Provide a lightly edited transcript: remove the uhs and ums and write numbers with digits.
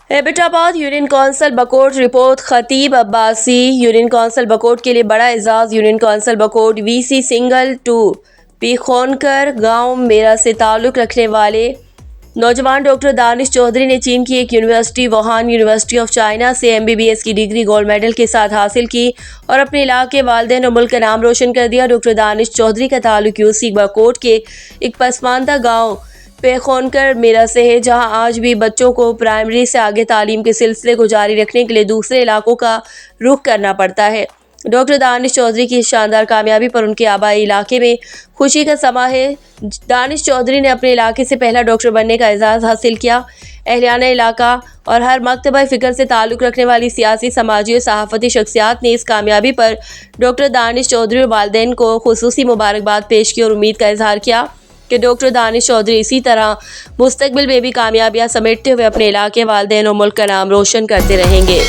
Abbott آباد union council بکوٹ report خطیب Abbasi union council بکوٹ کے لیے بڑا اعزاز یونین کونسل بکوٹ وی سی سنگل 2 پیخونکر گاؤں میرا سے تعلق رکھنے والے نوجوان ڈاکٹر دانش چودھری نے چین کی ایک university Wuhan university of China سے MBBS کی ڈگری گولڈ میڈل کے ساتھ حاصل کی اور اپنے علاقے والدین اور ملک کا نام روشن کر دیا۔ ڈاکٹر دانش چودھری کا تعلق UC بکوٹ کے ایک پسماندہ گاؤں پیخونکر میرا سے ہے، جہاں آج بھی بچوں کو پرائمری سے آگے تعلیم کے سلسلے کو جاری رکھنے کے لیے دوسرے علاقوں کا رخ کرنا پڑتا ہے۔ ڈاکٹر دانش چودھری کی اس شاندار کامیابی پر ان کے آبائی علاقے میں خوشی کا سماں ہے۔ دانش چودھری نے اپنے علاقے سے پہلا ڈاکٹر بننے کا اعزاز حاصل کیا۔ اہلیانِ علاقہ اور ہر مکتبہ فکر سے تعلق رکھنے والی سیاسی، سماجی اور صحافتی شخصیات نے اس کامیابی پر ڈاکٹر دانش چودھری اور والدین کو خصوصی مبارکباد پیش کی اور امید کا اظہار کیا کہ ڈاکٹر دانش چودھری اسی طرح مستقبل میں بھی کامیابیاں سمیٹتے ہوئے اپنے علاقے، والدین اور ملک کا نام روشن کرتے رہیں گے۔